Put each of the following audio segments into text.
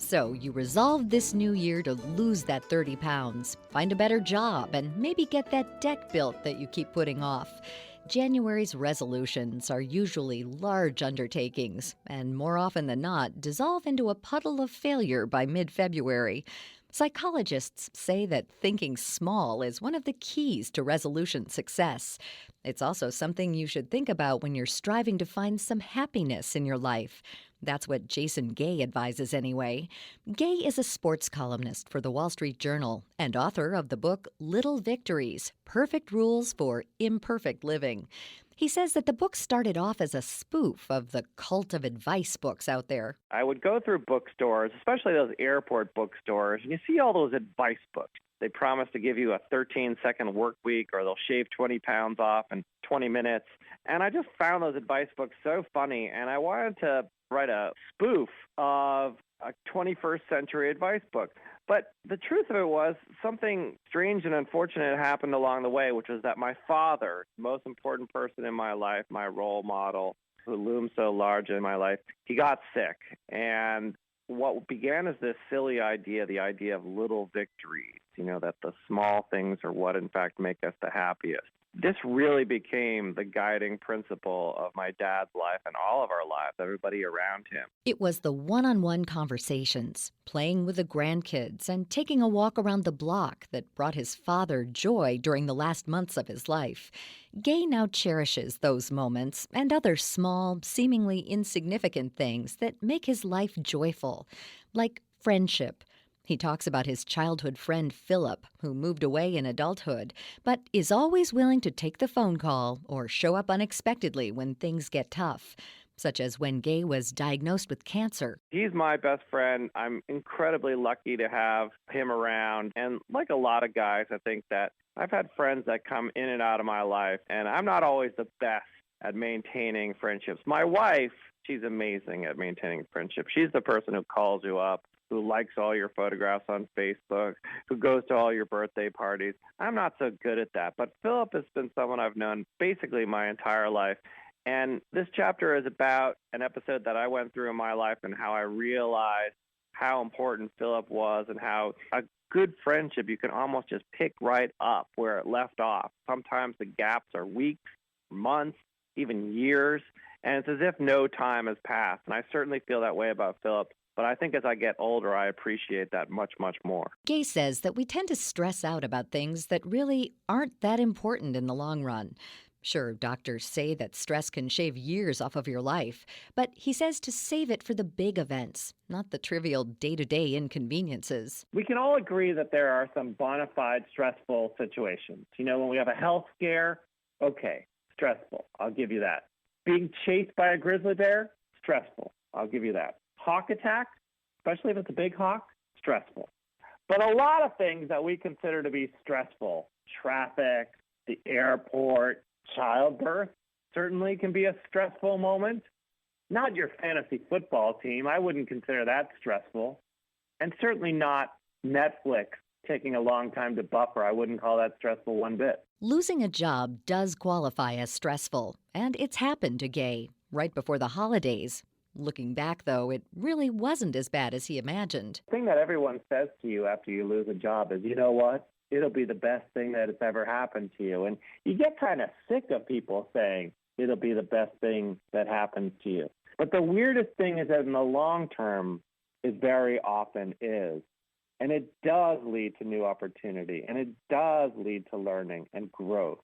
So you resolve this new year to lose that 30 pounds, find a better job, and maybe get that deck built that you keep putting off. January's resolutions are usually large undertakings, and more often than not, dissolve into a puddle of failure by mid February. Psychologists say that thinking small is one of the keys to resolution success. It's also something you should think about when you're striving to find some happiness in your life. That's what Jason Gay advises anyway. Gay is a sports columnist for the Wall Street Journal and author of the book Little Victories: Perfect Rules for Imperfect Living. He says that the book started off as a spoof of the cult of advice books out there. I would go through bookstores, especially those airport bookstores, and you see all those advice books. They promise to give you a 13-second work week, or they'll shave 20 pounds off in 20 minutes. And I just found those advice books so funny, and I wanted to write a spoof of a 21st century advice book. But the truth of it was something strange and unfortunate happened along the way, which was that my father, the most important person in my life, my role model, who loomed so large in my life, he got sick. And what began as this silly idea, the idea of little victories, that the small things are what in fact make us the happiest. This really became the guiding principle of my dad's life and all of our lives, everybody around him. It was the one-on-one conversations, playing with the grandkids, and taking a walk around the block that brought his father joy during the last months of his life. Gay now cherishes those moments and other small, seemingly insignificant things that make his life joyful, like friendship. He talks about his childhood friend Philip, who moved away in adulthood, but is always willing to take the phone call or show up unexpectedly when things get tough, such as when Gay was diagnosed with cancer. He's my best friend. I'm incredibly lucky to have him around. And like a lot of guys, I think that I've had friends that come in and out of my life, and I'm not always the best at maintaining friendships. My wife, she's amazing at maintaining friendships. She's the person who calls you up, who likes all your photographs on Facebook, who goes to all your birthday parties. I'm not so good at that. But Philip has been someone I've known basically my entire life. And this chapter is about an episode that I went through in my life and how I realized how important Philip was and how a good friendship you can almost just pick right up where it left off. Sometimes the gaps are weeks, months, even years, and it's as if no time has passed. And I certainly feel that way about Philip. But I think as I get older, I appreciate that much, much more. Gay says that we tend to stress out about things that really aren't that important in the long run. Sure, doctors say that stress can shave years off of your life, but he says to save it for the big events, not the trivial day-to-day inconveniences. We can all agree that there are some bona fide stressful situations. When we have a health scare, okay, stressful, I'll give you that. Being chased by a grizzly bear, stressful, I'll give you that. Hawk attack, especially if it's a big hawk, stressful. But a lot of things that we consider to be stressful, traffic, the airport, childbirth, certainly can be a stressful moment. Not your fantasy football team. I wouldn't consider that stressful. And certainly not Netflix taking a long time to buffer. I wouldn't call that stressful one bit. Losing a job does qualify as stressful, and it's happened to Gay right before the holidays. Looking back, though, it really wasn't as bad as he imagined. The thing that everyone says to you after you lose a job is, you know what? It'll be the best thing that has ever happened to you. And you get kind of sick of people saying it'll be the best thing that happens to you. But the weirdest thing is that in the long term, it very often is. And it does lead to new opportunity, and it does lead to learning and growth.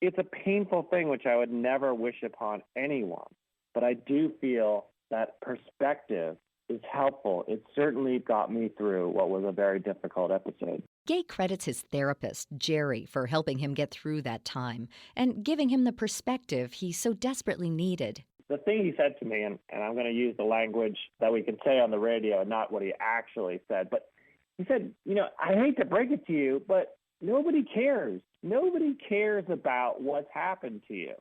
It's a painful thing which I would never wish upon anyone, but I do feel that perspective is helpful. It certainly got me through what was a very difficult episode. Gay credits his therapist, Jerry, for helping him get through that time and giving him the perspective he so desperately needed. The thing he said to me, and I'm going to use the language that we can say on the radio and not what he actually said, but he said, I hate to break it to you, but nobody cares. Nobody cares about what's happened to you.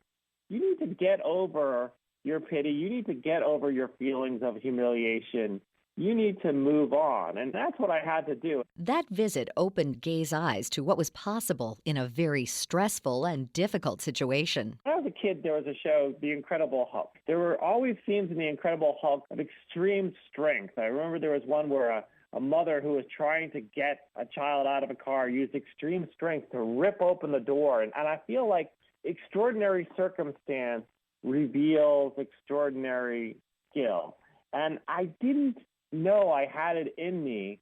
You need to get over your pity. You need to get over your feelings of humiliation. you need to move on. And that's what I had to do. That visit opened Gay's eyes to what was possible in a very stressful and difficult situation. When I was a kid, there was a show, The Incredible Hulk. There were always scenes in The Incredible Hulk of extreme strength. I remember there was one where a mother who was trying to get a child out of a car used extreme strength to rip open the door. And I feel like extraordinary circumstance reveals extraordinary skill. And I didn't know I had it in me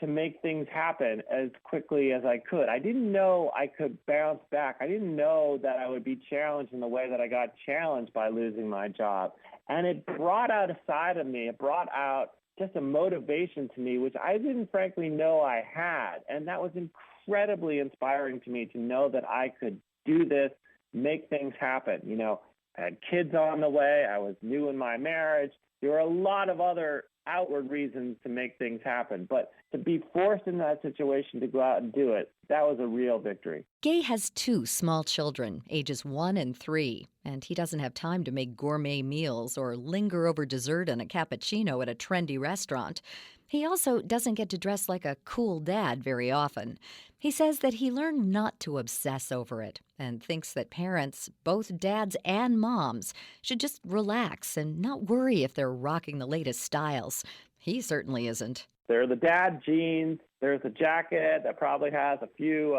to make things happen as quickly as I could. I didn't know I could bounce back. I didn't know that I would be challenged in the way that I got challenged by losing my job. And it brought out a side of me. It brought out just a motivation to me, which I didn't frankly know I had. And that was incredibly inspiring to me to know that I could do this, make things happen. You know, I had kids on the way. I was new in my marriage. There were a lot of other outward reasons to make things happen. But to be forced in that situation to go out and do it, that was a real victory. Gay has 2 small children, ages 1 and 3, and he doesn't have time to make gourmet meals or linger over dessert and a cappuccino at a trendy restaurant. He also doesn't get to dress like a cool dad very often. He says that he learned not to obsess over it and thinks that parents, both dads and moms, should just relax and not worry if they're rocking the latest styles. He certainly isn't. There are the dad jeans. There's a jacket that probably has a few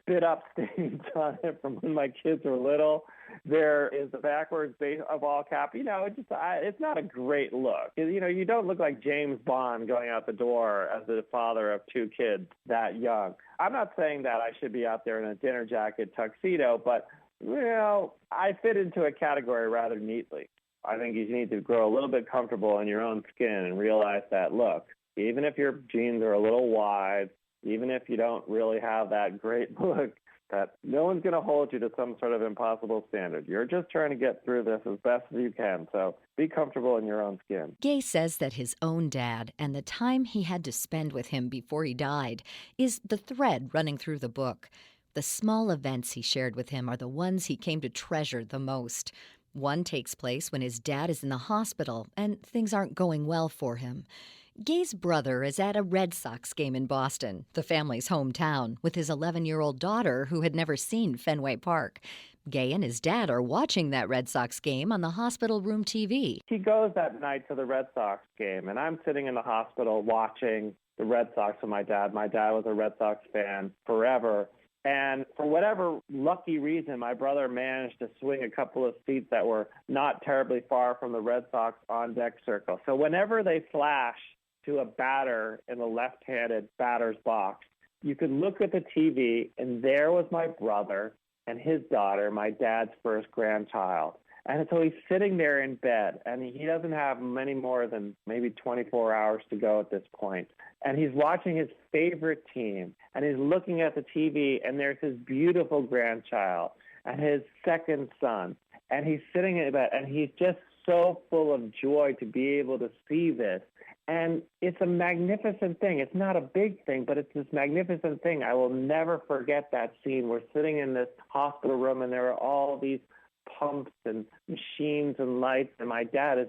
spit-up stains on it from when my kids were little. There is the backwards baseball cap. You know, it's not a great look. You know, you don't look like James Bond going out the door as the father of 2 kids that young. I'm not saying that I should be out there in a dinner jacket tuxedo, but, you know, I fit into a category rather neatly. I think you need to grow a little bit comfortable in your own skin and realize that, look, even if your jeans are a little wide, even if you don't really have that great look, that no one's going to hold you to some sort of impossible standard. You're just trying to get through this as best as you can, so be comfortable in your own skin. Gay says that his own dad and the time he had to spend with him before he died is the thread running through the book. The small events he shared with him are the ones he came to treasure the most. One takes place when his dad is in the hospital and things aren't going well for him. Gay's brother is at a Red Sox game in Boston, the family's hometown, with his 11-year-old daughter who had never seen Fenway Park. Gay and his dad are watching that Red Sox game on the hospital room TV. He goes that night to the Red Sox game, and I'm sitting in the hospital watching the Red Sox with my dad. My dad was a Red Sox fan forever. And for whatever lucky reason, my brother managed to swing a couple of seats that were not terribly far from the Red Sox on-deck circle. So whenever they flash to a batter in the left-handed batter's box, you could look at the TV, and there was my brother and his daughter, my dad's first grandchild. And so he's sitting there in bed, and he doesn't have many more than maybe 24 hours to go at this point. And he's watching his favorite team, and he's looking at the TV, and there's his beautiful grandchild and his second son. And he's sitting in bed, and he's just so full of joy to be able to see this. And it's a magnificent thing. It's not a big thing, but it's this magnificent thing. I will never forget that scene. We're sitting in this hospital room, and there are all these pumps and machines and lights, and my dad is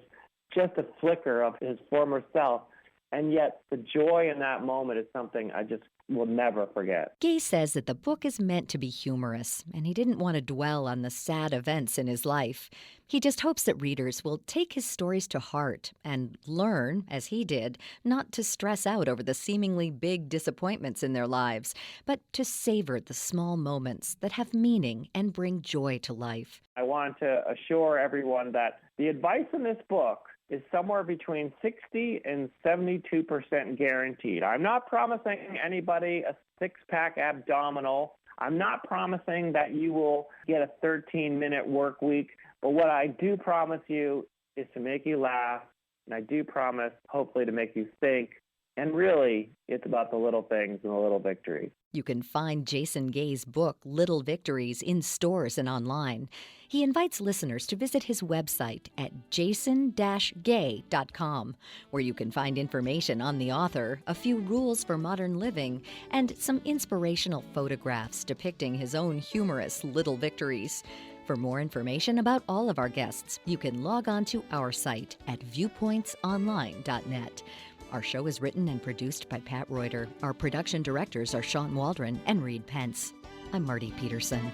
just a flicker of his former self. And yet the joy in that moment is something I just will never forget. Gay says that the book is meant to be humorous, and he didn't want to dwell on the sad events in his life. He just hopes that readers will take his stories to heart and learn, as he did, not to stress out over the seemingly big disappointments in their lives, but to savor the small moments that have meaning and bring joy to life. I want to assure everyone that the advice in this book is somewhere between 60 and 72% guaranteed. I'm not promising anybody a six-pack abdominal. I'm not promising that you will get a 13-minute work week. But what I do promise you is to make you laugh, and I do promise, hopefully, to make you think. And really, it's about the little things and the little victories. You can find Jason Gay's book, Little Victories, in stores and online. He invites listeners to visit his website at jason-gay.com, where you can find information on the author, a few rules for modern living, and some inspirational photographs depicting his own humorous little victories. For more information about all of our guests, you can log on to our site at viewpointsonline.net. Our show is written and produced by Pat Reuter. Our production directors are Sean Waldron and Reed Pence. I'm Marty Peterson.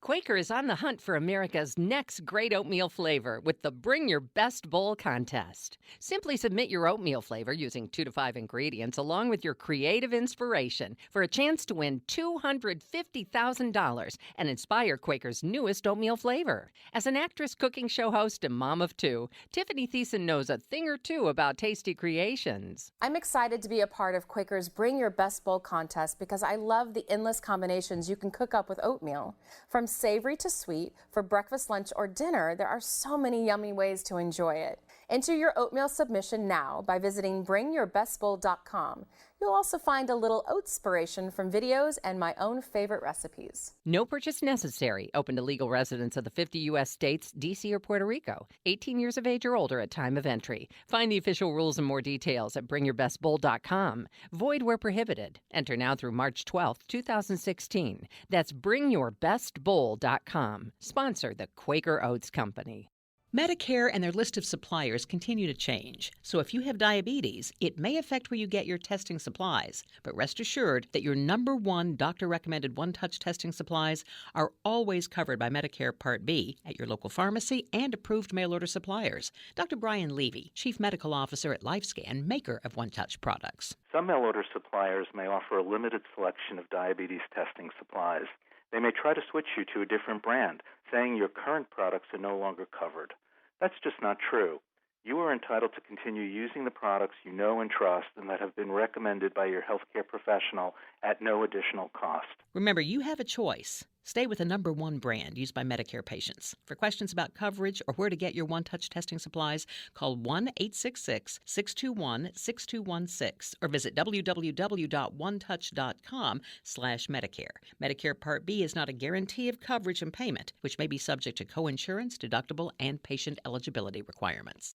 Quaker is on the hunt for America's next great oatmeal flavor with the Bring Your Best Bowl contest. Simply submit your oatmeal flavor using 2 to 5 ingredients along with your creative inspiration for a chance to win $250,000 and inspire Quaker's newest oatmeal flavor. As an actress, cooking show host, and mom of 2, Tiffany Thiessen knows a thing or two about tasty creations. I'm excited to be a part of Quaker's Bring Your Best Bowl contest because I love the endless combinations you can cook up with oatmeal. From savory to sweet, for breakfast, lunch, or dinner, there are so many yummy ways to enjoy it. Enter your oatmeal submission now by visiting bringyourbestbowl.com. You'll also find a little oatspiration from videos and my own favorite recipes. No purchase necessary. Open to legal residents of the 50 U.S. states, D.C. or Puerto Rico. 18 years of age or older at time of entry. Find the official rules and more details at bringyourbestbowl.com. Void where prohibited. Enter now through March 12, 2016. That's bringyourbestbowl.com. Sponsor the Quaker Oats Company. Medicare and their list of suppliers continue to change, so if you have diabetes, it may affect where you get your testing supplies. But rest assured that your #1 doctor-recommended one-touch testing supplies are always covered by Medicare Part B at your local pharmacy and approved mail-order suppliers. Dr. Brian Levy, Chief Medical Officer at LifeScan, maker of one-touch products. Some mail-order suppliers may offer a limited selection of diabetes testing supplies. They may try to switch you to a different brand, saying your current products are no longer covered. That's just not true. You are entitled to continue using the products you know and trust and that have been recommended by your healthcare professional at no additional cost. Remember, you have a choice. Stay with the #1 brand used by Medicare patients. For questions about coverage or where to get your one-touch testing supplies, call 1-866-621-6216 or visit www.onetouch.com/Medicare. Medicare Part B is not a guarantee of coverage and payment, which may be subject to coinsurance, deductible, and patient eligibility requirements.